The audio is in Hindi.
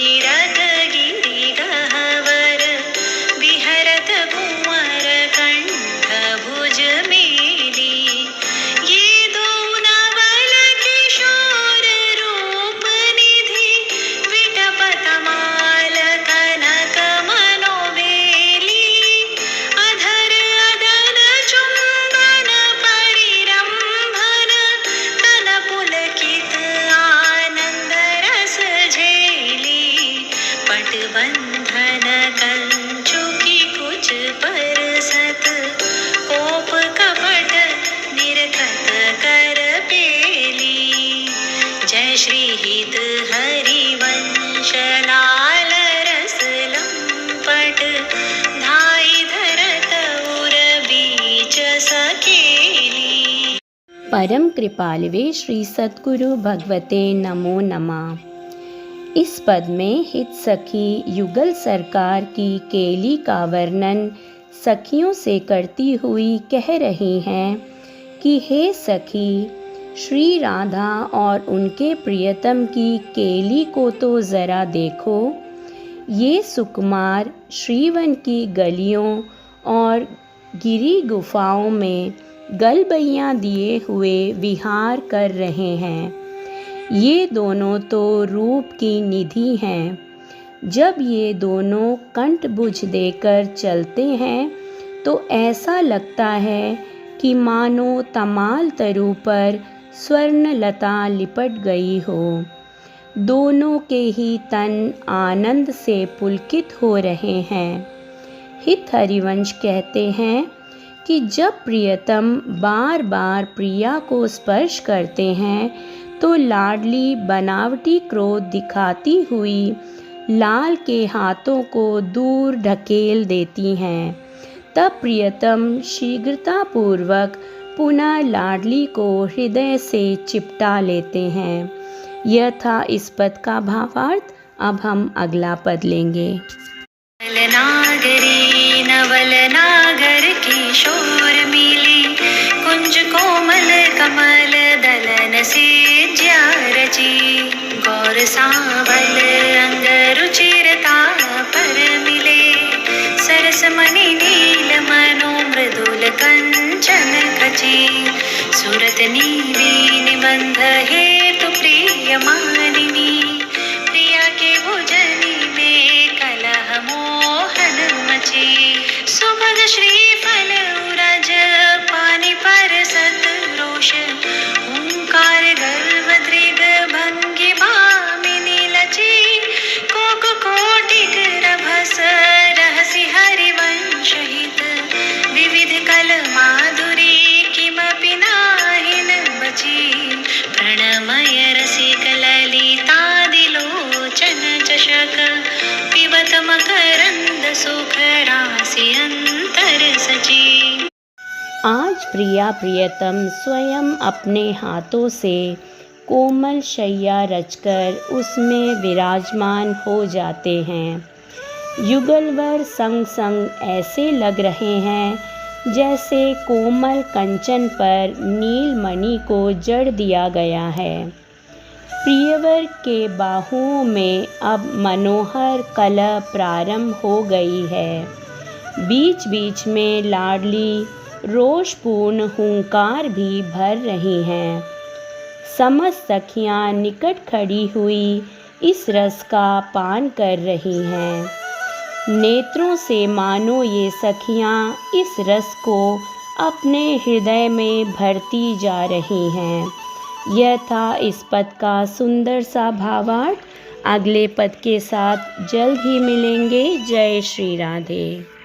तीरथ गिरि गहवर विहरत कुंवर कंठ भुज मेली। ये दो नवल किशोर रूप निधि विटपत माल कनक मनोबेली। अधर अदन चुंबन परिरंभन तन पुलकित आनंद रस झेली। पटबंधन कंचुकी कुच परसत कोप कपट निरखत कर पेली। जय श्री हित हरिवंश लाल रस लंपट धाई धरत उर बीच सकेली। परम कृपालवे श्री सद्गुरु भगवते नमो नमः। इस पद में हित सखी युगल सरकार की केली का वर्णन सखियों से करती हुई कह रही हैं कि हे सखी, श्री राधा और उनके प्रियतम की केली को तो ज़रा देखो। ये सुकुमार श्रीवन की गलियों और गिरी गुफाओं में गलबैयाँ दिए हुए विहार कर रहे हैं। ये दोनों तो रूप की निधि हैं। जब ये दोनों कंठभुज देकर चलते हैं तो ऐसा लगता है कि मानो तमाल तरु पर स्वर्ण लता लिपट गई हो। दोनों के ही तन आनंद से पुलकित हो रहे हैं। हित हरिवंश कहते हैं कि जब प्रियतम बार बार प्रिया को स्पर्श करते हैं तो लाडली बनावटी क्रोध दिखाती हुई लाल के हाथों को दूर ढकेल देती हैं। तब प्रियतम शीघ्रतापूर्वक पुनः लाडली को हृदय से चिपटा लेते हैं। यह था इस पद का भावार्थ। अब हम अगला पद लेंगे। नागरी नवल नागर किशोर मिली कुंज कोमल कमल दलन से रची। गौर सांवल अंग रुचिरता पर मिले सरस मणि नील मनो मृदुल कंचन कची। सूरत नीली निबंध हेतु प्रिय मानिनी प्रिया के भोजनी में कलह मोहन मची। सुमद श्रीफल उरज पानी पर सत रोष ओंकार गर्भ दृग भंगी भामिनी लची। कोक कोटिक रभस रहसि हरिवंश हित विविध कल माधुरी किमपि नाहिन बची। प्रणमय रसिक ललितादिलोचन चषक पिबत मकरंद सुख राशि अंतर सची। आज प्रिया प्रियतम स्वयं अपने हाथों से कोमल शैया रचकर उसमें विराजमान हो जाते हैं। युगलवर संग संग ऐसे लग रहे हैं जैसे कोमल कंचन पर नीलमणि को जड़ दिया गया है। प्रियवर के बाहुओं में अब मनोहर कलह प्रारंभ हो गई है। बीच बीच में लाडली रोषपूर्ण हुंकार भी भर रही हैं। समस्त सखियां निकट खड़ी हुई इस रस का पान कर रही हैं। नेत्रों से मानो ये सखियां इस रस को अपने हृदय में भरती जा रही हैं। यह था इस पद का सुंदर सा भावार्थ। अगले पद के साथ जल्द ही मिलेंगे। जय श्री राधे।